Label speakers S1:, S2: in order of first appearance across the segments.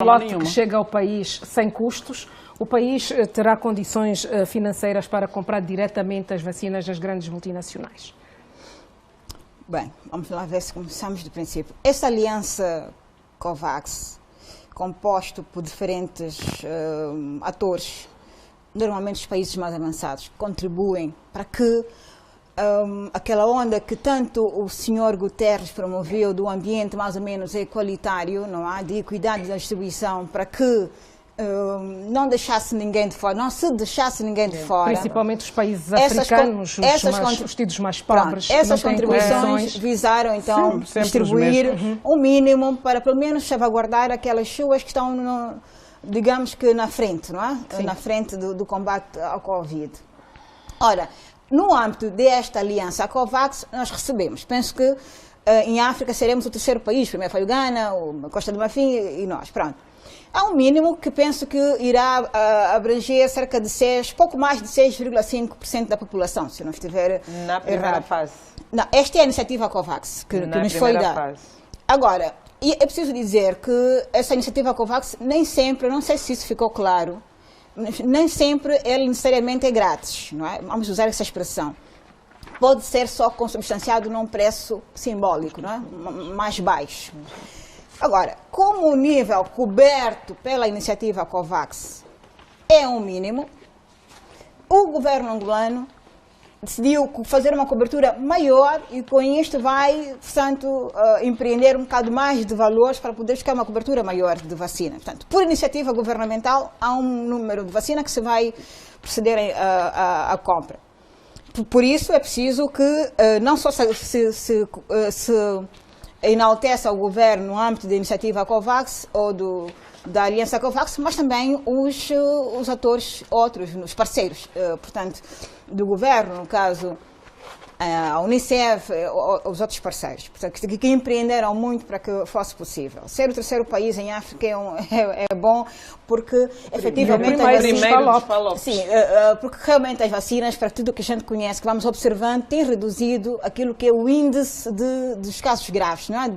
S1: lote que chega ao país sem custos. O país terá condições financeiras para comprar diretamente as vacinas das grandes multinacionais?
S2: Bem, vamos lá ver se começamos do princípio. Essa aliança COVAX, composto por diferentes atores, normalmente os países mais avançados, contribuem para que aquela onda que tanto o senhor Guterres promoveu do ambiente mais ou menos equalitário, não há, de equidade da distribuição, para que não deixasse ninguém de fora, não se deixasse ninguém de fora.
S1: Principalmente os países africanos, os tidos mais pobres.
S2: Pronto, essas contribuições visaram então distribuir um mínimo para pelo menos salvaguardar aquelas pessoas que estão, digamos que na frente, não é? Sim. Na frente do combate ao Covid. Ora, no âmbito desta aliança, a COVAX, nós recebemos, penso que em África seremos o terceiro país, primeiro foi o Ghana, a Costa do Marfim e nós, pronto. Há um mínimo que penso que irá abranger cerca de pouco mais de 6,5% da população, se não estiver
S3: na primeira
S2: errado.
S3: fase.
S2: Não, esta é a iniciativa COVAX, que nos foi dada. Agora, e é preciso dizer que essa iniciativa COVAX nem sempre, não sei se isso ficou claro, nem sempre ela necessariamente é grátis, não é? Vamos usar essa expressão. Pode ser só consubstanciado num preço simbólico, não é? Mais baixo. Agora, como o nível coberto pela iniciativa COVAX é um mínimo, o governo angolano decidiu fazer uma cobertura maior e com isto vai, portanto, empreender um bocado mais de valores para poder ficar uma cobertura maior de vacina. Portanto, por iniciativa governamental, há um número de vacina que se vai proceder à compra. Por isso é preciso que não só se enalteça o governo no âmbito da iniciativa COVAX ou da aliança COVAX, mas também os atores outros, os parceiros, portanto, do governo, no caso a Unicef, os outros parceiros, portanto, que empreenderam muito para que fosse possível. Ser o terceiro país em África é bom porque efetivamente porque realmente as vacinas, para tudo que a gente conhece, que vamos observando, têm reduzido aquilo que é o índice dos casos graves, não é?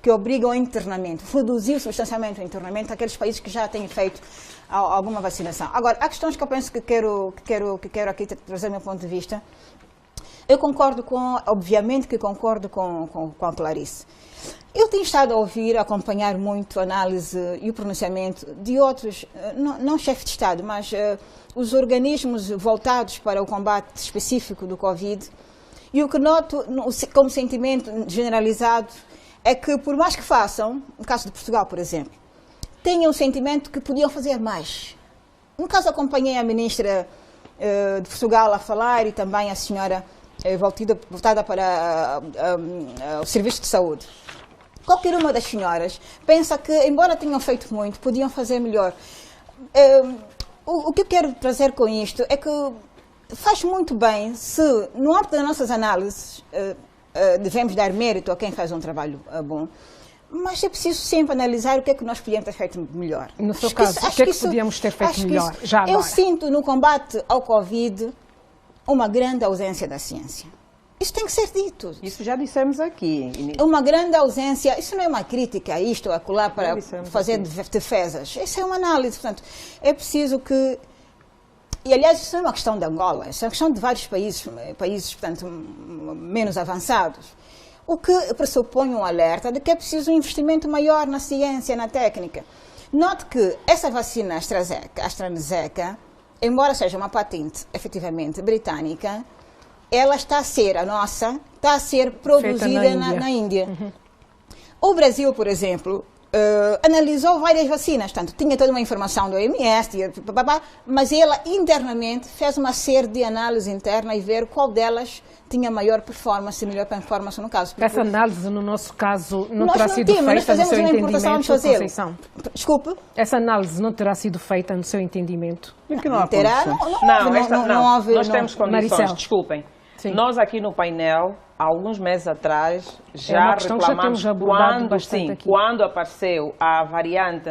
S2: Que obrigam ao internamento. Reduziu substancialmente o internamento aqueles países que já têm feito alguma vacinação. Agora, há questões que eu penso que quero aqui trazer o meu ponto de vista. Eu obviamente que concordo com a Clarice. Eu tenho estado a ouvir, a acompanhar muito a análise e o pronunciamento de outros, não chefes de Estado, mas os organismos voltados para o combate específico do Covid. E o que noto como sentimento generalizado é que, por mais que façam, no caso de Portugal, por exemplo, tenham o sentimento que podiam fazer mais. No caso, acompanhei a ministra de Portugal a falar e também a senhora voltada para o serviço de saúde. Qualquer uma das senhoras pensa que, embora tenham feito muito, podiam fazer melhor. O que eu quero trazer com isto é que faz muito bem se, no âmbito das nossas análises, devemos dar mérito a quem faz um trabalho bom, mas é preciso sempre analisar o que é que nós podíamos ter feito melhor.
S1: No seu caso, o que é que podíamos ter feito melhor?
S2: Eu sinto no combate ao Covid uma grande ausência da ciência. Isso tem que ser dito.
S3: Isso já dissemos aqui.
S2: Uma grande ausência, isso não é uma crítica a isto, a colar para fazer defesas. Isso é uma análise. Portanto, é preciso que... E, aliás, isso não é uma questão de Angola, isso é uma questão de vários países portanto, menos avançados. O que pressupõe um alerta de que é preciso um investimento maior na ciência, na técnica. Note que essa vacina AstraZeneca, embora seja uma patente efetivamente britânica, ela está a ser produzida na Índia. Uhum. O Brasil, por exemplo, analisou várias vacinas, portanto, tinha toda uma informação do OMS, mas ela internamente fez uma série de análises internas e ver qual delas tinha maior performance, melhor performance no caso.
S1: Essa análise, no nosso caso, não terá sido feita no seu entendimento, Conceição?
S2: Desculpe?
S1: Essa análise não terá sido feita no seu entendimento?
S3: Não terá? Nós temos condições, Maricel. Desculpem. Sim. Nós aqui no painel, há alguns meses atrás, já reclamamos quando apareceu a variante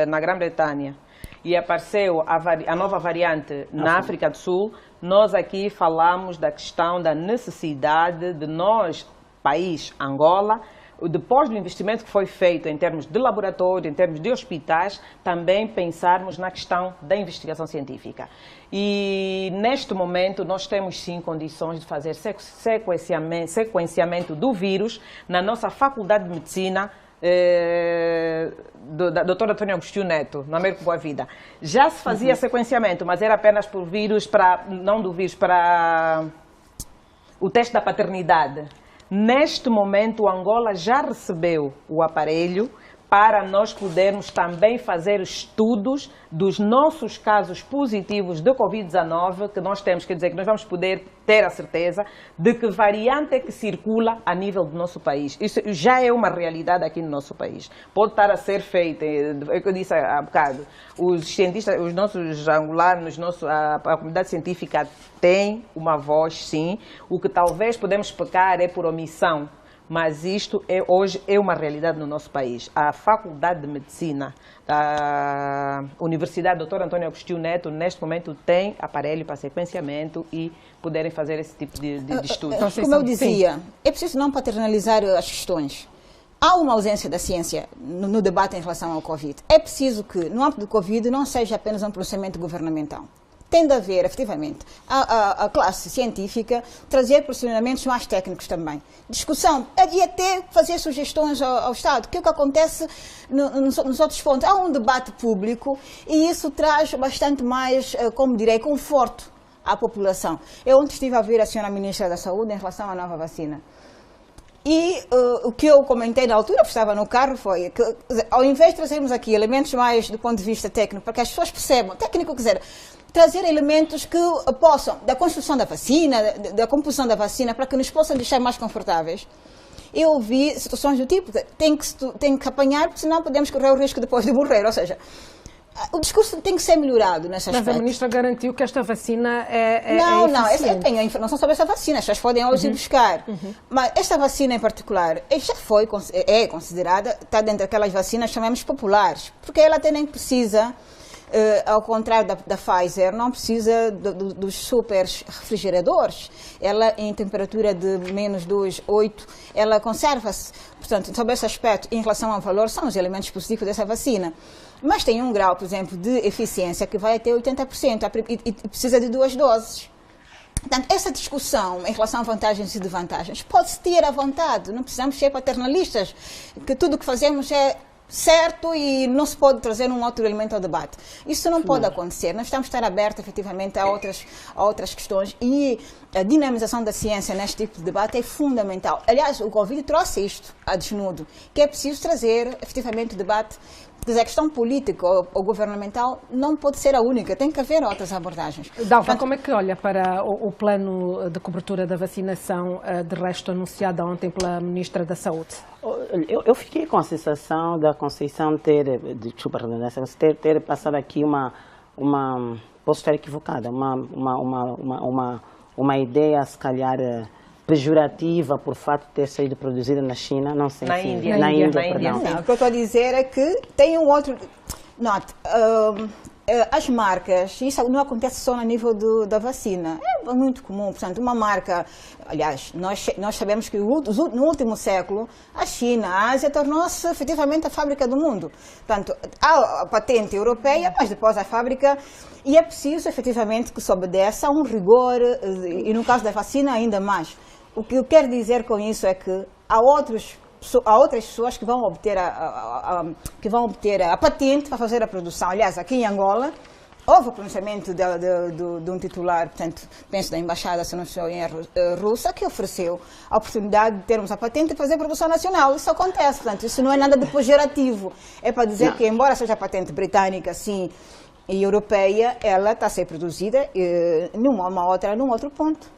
S3: na Grã-Bretanha e apareceu a nova variante na África do Sul, nós aqui falamos da questão da necessidade de nós, país Angola, depois do investimento que foi feito em termos de laboratório, em termos de hospitais, também pensarmos na questão da investigação científica. E neste momento nós temos sim condições de fazer sequenciamento do vírus na nossa Faculdade de Medicina da doutora Antônia Agostinho Neto, no Américo Boa Vida. Já se fazia sequenciamento, mas era apenas por vírus, não do vírus, para o teste da paternidade. Neste momento, Angola já recebeu o aparelho para nós podermos também fazer estudos dos nossos casos positivos de Covid-19 que nós temos, quer dizer, que nós vamos poder ter a certeza de que variante é que circula a nível do nosso país. Isso já é uma realidade aqui no nosso país. Pode estar a ser feito, é o que eu disse há bocado, os cientistas, os nossos angolanos, a comunidade científica tem uma voz, sim. O que talvez podemos pecar é por omissão. Mas isto hoje é uma realidade no nosso país. A Faculdade de Medicina da Universidade Dr. Antônio Agostinho Neto, neste momento, tem aparelho para sequenciamento e poderem fazer esse tipo de estudos.
S2: Como eu dizia, é preciso não paternalizar as questões. Há uma ausência da ciência no debate em relação ao Covid. É preciso que, no âmbito do Covid, não seja apenas um procedimento governamental. Tem de haver, efetivamente, a classe científica trazer posicionamentos mais técnicos também. Discussão, e até fazer sugestões ao Estado, que é o que acontece nos outros pontos. Há um debate público e isso traz bastante mais, como direi, conforto à população. Eu ontem estive a ver a senhora Ministra da Saúde em relação à nova vacina. E o que eu comentei na altura, porque estava no carro, foi que, ao invés de trazermos aqui elementos mais do ponto de vista técnico, para que as pessoas percebam, técnico, quer dizer, trazer elementos que possam, da construção da vacina, da composição da vacina, para que nos possam deixar mais confortáveis. Eu vi situações do tipo, tem que apanhar, porque senão podemos correr o risco depois de morrer, ou seja, o discurso tem que ser melhorado nessa aspecto.
S1: Mas a Ministra garantiu que esta vacina
S2: Não, eu tenho a informação sobre essa vacina, as pessoas podem hoje ir buscar. Mas esta vacina em particular já é considerada, está dentro daquelas vacinas, chamamos populares, porque ela até nem precisa, ao contrário da Pfizer, não precisa dos super refrigeradores. Ela, em temperatura de -2,8, ela conserva-se. Portanto, sobre esse aspecto, em relação ao valor, são os elementos positivos dessa vacina. Mas tem um grau, por exemplo, de eficiência que vai até 80% e precisa de 2 doses. Portanto, essa discussão em relação a vantagens e desvantagens pode-se ter à vontade, não precisamos ser paternalistas, que tudo o que fazemos é certo e não se pode trazer um outro elemento ao debate. Isso não pode acontecer. Nós estamos a estar abertos, efetivamente, a outras questões e a dinamização da ciência neste tipo de debate é fundamental. Aliás, o Covid trouxe isto a desnudo, que é preciso trazer, efetivamente, o debate. Quer dizer, a questão política ou governamental não pode ser a única, tem que haver outras abordagens.
S1: Dalva, como é que olha para o plano de cobertura da vacinação, de resto anunciado ontem pela Ministra da Saúde?
S4: Eu fiquei com a sensação da Conceição ter passado aqui posso estar equivocada, uma ideia, se calhar, pejorativa por fato de ter sido produzida na China, não sei.
S3: Na Índia.
S2: Não, o que eu estou a dizer é que tem um outro... Note, as marcas, isso não acontece só no nível da vacina, é muito comum. Portanto, uma marca, aliás, nós sabemos que no último século a China, a Ásia tornou-se efetivamente a fábrica do mundo. Portanto, há a patente europeia, mas depois a fábrica, e é preciso efetivamente que se obedeça a um rigor, e no caso da vacina ainda mais. O que eu quero dizer com isso é que há outras pessoas que vão obter a patente para fazer a produção. Aliás, aqui em Angola, houve o pronunciamento de um titular, portanto, penso da embaixada, se não estou em erro, russa, que ofereceu a oportunidade de termos a patente e fazer a produção nacional. Isso acontece, portanto, isso não é nada de pejorativo. É para dizer que, embora seja a patente britânica, sim, e europeia, ela está a ser produzida num outro ponto.